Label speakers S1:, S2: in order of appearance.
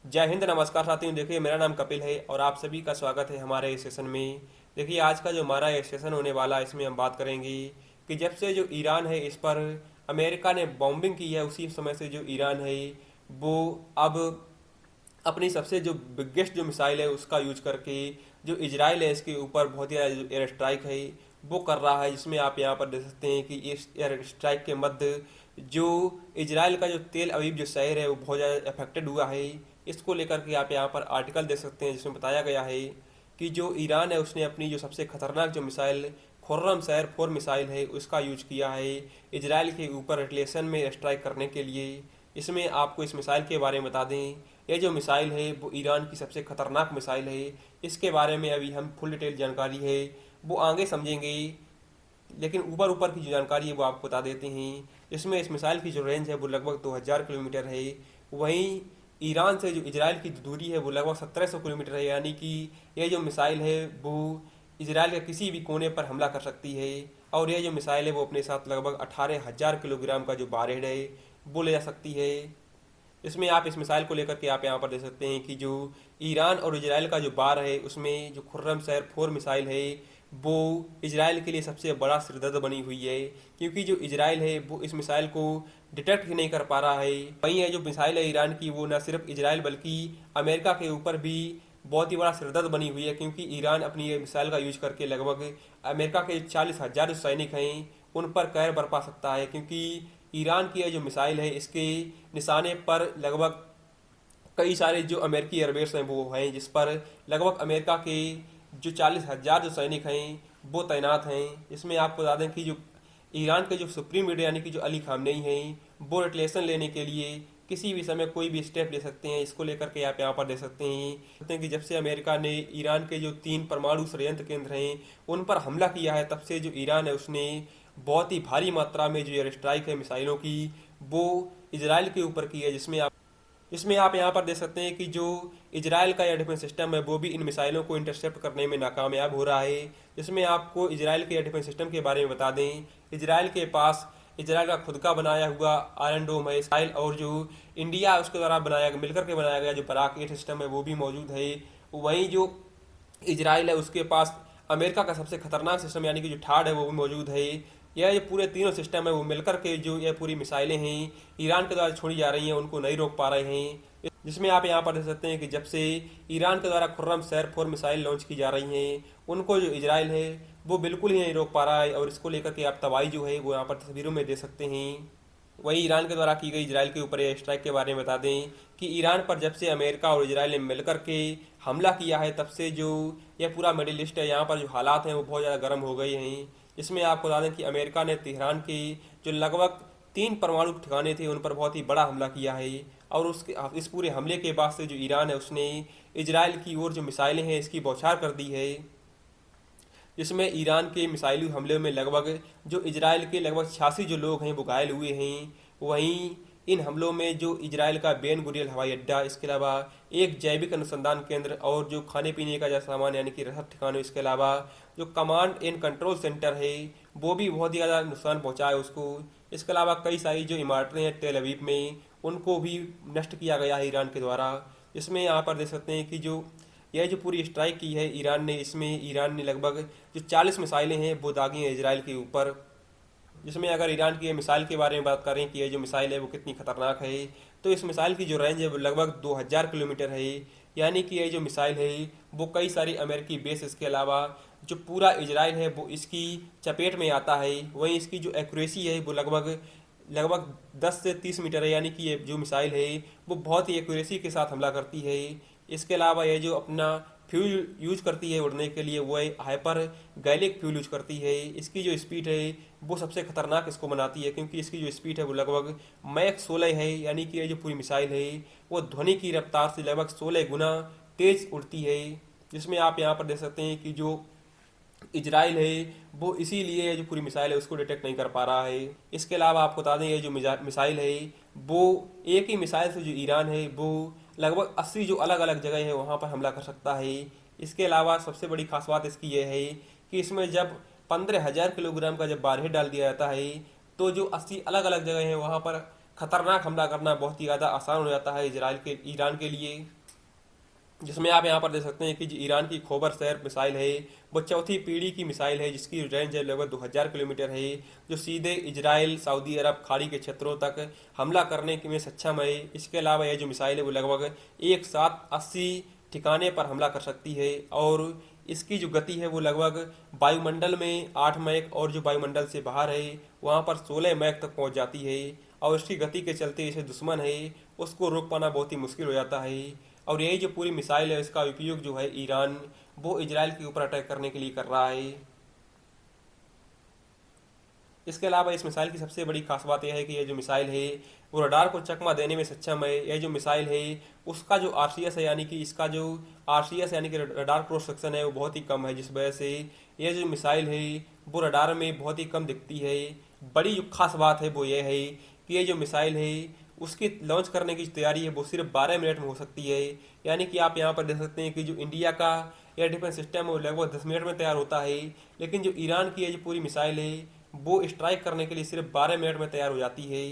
S1: जय हिंद, नमस्कार साथियों। देखिए, मेरा नाम कपिल है और आप सभी का स्वागत है हमारे इस सेशन में। देखिए, आज का जो हमारा ये सेशन होने वाला है, इसमें हम बात करेंगे कि जब से जो ईरान है इस पर अमेरिका ने बॉम्बिंग की है, उसी समय से जो ईरान है वो अब अपनी सबसे जो बिगेस्ट जो मिसाइल है उसका यूज करके जो इजराइल है इसके ऊपर बहुत ही ज़्यादा जो एयर स्ट्राइक है वो कर रहा है। जिसमें आप यहाँ पर देख सकते हैं कि इस एयर स्ट्राइक के मध्य जो इजराइल का जो तेल अवीव जो शहर है वो बहुत ज़्यादा अफेक्टेड हुआ है। इसको लेकर के आप यहाँ पर आर्टिकल देख सकते हैं जिसमें बताया गया है कि जो ईरान है उसने अपनी जो सबसे खतरनाक जो मिसाइल खुर्रम शहर 4 मिसाइल है उसका यूज किया है इजराइल के ऊपर रिटेलिएशन में स्ट्राइक करने के लिए। इसमें आपको इस मिसाइल के बारे में बता दें, ये जो मिसाइल है वो ईरान की सबसे खतरनाक मिसाइल है। इसके बारे में अभी हम फुल डिटेल जानकारी है वो आगे समझेंगे, लेकिन ऊपर ऊपर की जो जानकारी है वो आपको बता देते हैं। इसमें इस मिसाइल की जो रेंज है वो लगभग 2000 किलोमीटर है। वहीं ईरान से जो इजराइल की दूरी है वो लगभग 1700 किलोमीटर है, यानी कि ये जो मिसाइल है वो इजराइल के किसी भी कोने पर हमला कर सकती है। और ये जो मिसाइल है वो अपने साथ लगभग 18,000 किलोग्राम का जो वारहेड है वो ले जा सकती है। इसमें आप इस मिसाइल को लेकर के आप यहाँ पर देख सकते हैं कि जो ईरान और इजराइल का जो बार है उसमें जो खुर्रम सैर 4 मिसाइल है वो इजराइल के लिए सबसे बड़ा सिरदर्द बनी हुई है, क्योंकि जो इजराइल है वो इस मिसाइल को डिटेक्ट ही नहीं कर पा रहा है। वहीं ये जो मिसाइल है ईरान की वो न सिर्फ इजराइल बल्कि अमेरिका के ऊपर भी बहुत ही बड़ा सिरदर्द बनी हुई है, क्योंकि ईरान अपनी ये मिसाइल का यूज करके लगभग अमेरिका के 40,000 जो सैनिक हैं उन पर कहर बरपा सकता है। क्योंकि ईरान की यह जो मिसाइल है इसके निशाने पर लगभग कई सारे जो अमेरिकी एयरबेस हैं वो हैं, जिस पर लगभग अमेरिका के जो 40,000 जो सैनिक हैं वो तैनात हैं। इसमें आपको बता दें कि जो ईरान के जो सुप्रीम लीडर यानी कि जो अली खामनेई हैं वो रिटेलिएशन लेने के लिए किसी भी समय कोई भी स्टेप ले सकते हैं। इसको लेकर के आप यहाँ पर देख सकते हैं कि जब से अमेरिका ने ईरान के जो 3 परमाणु षडयंत्र केंद्र हैं उन पर हमला किया है, तब से जो ईरान है उसने बहुत ही भारी मात्रा में जो एयर स्ट्राइक है मिसाइलों की वो इजराइल के ऊपर की है। जिसमें आप यहाँ पर देख सकते हैं कि जो इजराइल का एयर डिफेंस सिस्टम है वो भी इन मिसाइलों को इंटरसेप्ट करने में नाकामयाब हो रहा है। जिसमें आपको इजराइल के एयर डिफेंस सिस्टम के बारे में बता दें, इजराइल के पास इजराइल का खुद का बनाया हुआ आयरन डोम है इजराइल, और जो इंडिया उसके द्वारा बनाया मिलकर के बनाया गया जो बराक एयर सिस्टम है वो भी मौजूद है। वहीं जो इजराइल है उसके पास अमेरिका का सबसे खतरनाक सिस्टम यानी कि जो थार्ड है वो भी मौजूद है। यह जो पूरे तीनों सिस्टम है वो मिलकर के जो यह पूरी मिसाइलें हैं ईरान के द्वारा छोड़ी जा रही हैं उनको नहीं रोक पा रहे हैं। जिसमें आप यहाँ पर देख सकते हैं कि जब से ईरान के द्वारा खुर्रम सैर 4 मिसाइल लॉन्च की जा रही हैं उनको जो इजराइल है वो बिल्कुल ही नहीं रोक पा रहा है, और इसको लेकर के आप तबाही जो है वो यहाँ पर तस्वीरों में दे सकते हैं। वहीं ईरान के द्वारा की गई इजराइल के ऊपर एयर स्ट्राइक के बारे में बता दें कि ईरान पर जब से अमेरिका और इजराइल ने मिलकर के हमला किया है तब से जो यह पूरा मिडिल ईस्ट है यहाँ पर जो हालात हैं वो बहुत ज़्यादा गर्म हो गए हैं। इसमें आपको बता दें कि अमेरिका ने तेहरान के जो लगभग 3 परमाणु ठिकाने थे उन पर बहुत ही बड़ा हमला किया है, और उसके इस पूरे हमले के बाद से जो ईरान है उसने इजराइल की ओर जो मिसाइलें हैं इसकी बौछार कर दी है। जिसमें ईरान के मिसाइली हमले में लगभग जो इजराइल के लगभग 86 जो लोग हैं वो घायल हुए हैं। वहीं इन हमलों में जो इजराइल का बेन गुरियल हवाई अड्डा, इसके अलावा एक जैविक अनुसंधान केंद्र और जो खाने पीने का जो सामान यानी कि रसद ठिकानों, इसके अलावा जो कमांड एंड कंट्रोल सेंटर है वो भी बहुत ही ज़्यादा नुकसान पहुंचा है उसको। इसके अलावा कई सारी जो इमारतें हैं तेल अवीव में उनको भी नष्ट किया गया है ईरान के द्वारा। इसमें यहाँ पर देख सकते हैं कि जो यह जो पूरी स्ट्राइक की है ईरान ने, इसमें ईरान ने लगभग जो 40 मिसाइलें हैं वो दागी हैं इजराइल के ऊपर। जिसमें अगर ईरान की मिसाइल के बारे में बात करें कि ये जो मिसाइल है वो कितनी खतरनाक है, तो इस मिसाइल की जो रेंज है वो लगभग 2000 किलोमीटर है। यानी कि ये जो मिसाइल है वो कई सारी अमेरिकी बेस, इसके अलावा जो पूरा इजराइल है वो इसकी चपेट में आता है। वहीं इसकी जो एक्यूरेसी है वो लगभग लगभग 10 से 30 मीटर है, यानी कि ये जो मिसाइल है वो बहुत ही एक्यूरेसी के साथ हमला करती है। इसके अलावा ये जो अपना फ्यूल यूज करती है उड़ने के लिए वो हाइपर गैलिक फ्यूल यूज करती है। इसकी जो स्पीड है वो सबसे खतरनाक इसको बनाती है, क्योंकि इसकी जो स्पीड है वो लगभग मैक 16 है, यानी कि ये जो पूरी मिसाइल है वो ध्वनि की रफ्तार से लगभग 16 गुना तेज उड़ती है। जिसमें आप यहाँ पर देख सकते हैं कि जो इजराइल है वो इसीलिए ये जो पूरी मिसाइल है उसको डिटेक्ट नहीं कर पा रहा है। इसके अलावा आपको बता दें ये जो मिसाइल है वो एक ही मिसाइल से जो ईरान है वो लगभग 80 जो अलग अलग जगह है वहाँ पर हमला कर सकता है। इसके अलावा सबसे बड़ी खास बात इसकी यह है कि इसमें जब 15,000 किलोग्राम का जब वारहेड डाल दिया जाता है तो जो 80 अलग अलग जगह हैं वहाँ पर खतरनाक हमला करना बहुत ही ज़्यादा आसान हो जाता है ईरान के लिए। जिसमें आप यहाँ पर देख सकते हैं कि जो ईरान की खोबर शहर मिसाइल है वो चौथी पीढ़ी की मिसाइल है जिसकी रेंज है लगभग 2000 किलोमीटर है, जो सीधे इजराइल सऊदी अरब खाड़ी के क्षेत्रों तक हमला करने में सक्षम है। इसके अलावा यह जो मिसाइल है वो लगभग एक साथ 80 ठिकाने पर हमला कर सकती है, और इसकी जो गति है वो लगभग वायुमंडल में 8 मैक और जो वायुमंडल से बाहर है वहाँ पर 16 मैक तक पहुँच जाती है। और इसकी गति के चलते इसे दुश्मन है उसको रोक पाना बहुत ही मुश्किल हो जाता है। और यही जो पूरी मिसाइल है इसका उपयोग जो है ईरान वो इजराइल के ऊपर अटैक करने के लिए कर रहा है। इसके अलावा इस मिसाइल की सबसे बड़ी खास बात यह है कि यह जो मिसाइल है वो रडार को चकमा देने में सक्षम है। यह जो मिसाइल है उसका जो आरसीएस है यानी कि इसका जो आरसीएस यानी कि रडार क्रॉस सेक्शन है वो बहुत ही कम है, जिस वजह से यह जो मिसाइल है वो रडार में बहुत ही कम दिखती है। बड़ी जो खास बात है वो यह है कि ये जो मिसाइल है उसकी लॉन्च करने की तैयारी है वो सिर्फ 12 मिनट में हो सकती है। यानी कि आप यहाँ पर देख सकते हैं कि जो इंडिया का एयर डिफेंस सिस्टम है वो लगभग 10 मिनट में तैयार होता है, लेकिन जो ईरान की ये जो पूरी मिसाइल है वो स्ट्राइक करने के लिए सिर्फ 12 मिनट में तैयार हो जाती है।